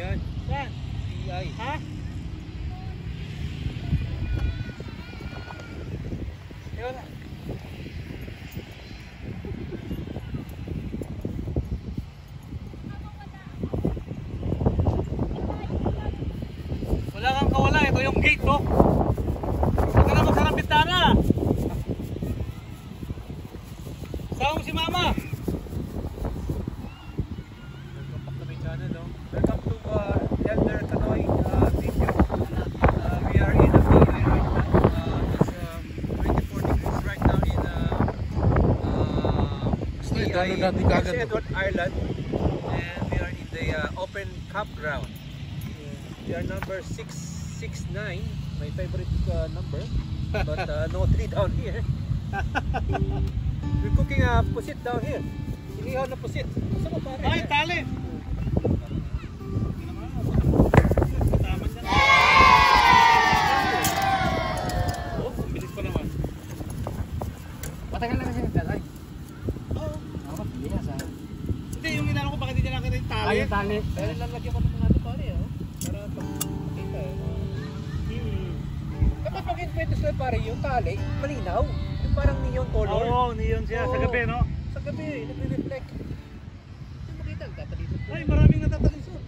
yan. Saan? CI. Ha? Yun. Wala kang kawala. Ito yung gate, no? Huwag ka na magsarang bintana. Saan mo si Mama? Welcome back to my channel, no? Welcome to Elder Kanoy video. We are in a PI right now. It's 24 degrees right now in Prince Edward Island. And we are in the open campground. We are number 669, my favorite number, but no 3 down here. We're cooking pusit down here. Inihaw na pusit. Gusto mo pare? Ay, tali! Oh, bilis pa naman. Matagal na kasi nagdalay. Oo. Ako, hindi na sa... Hindi, yung inano ko bakit hindi niya nakita yung tali. Ay, yung tali. Pero lalagyan ko naman natin pare, oh. Para makita eh. Kapag pag-invento sila pare, yung tali, malinaw. Yung parang neon color. Oo, neon siya sa gabi, no? Sa gabi, nagre-reflect. Hindi makita, nagtatalisod. Ay, maraming natatalisod.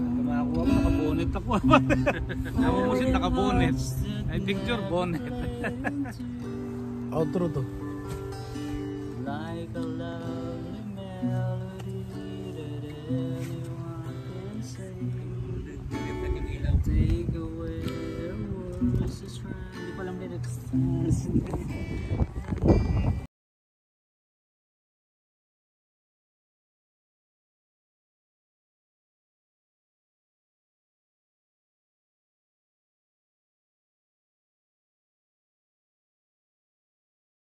Kumakuha ko, nakabonet ako. Namumusit nakabonet. Ay, picture, bonnet. Outro to. Like a lovely melody that anyone can say. Take away the words, just try. Hindi pa lang lyrics.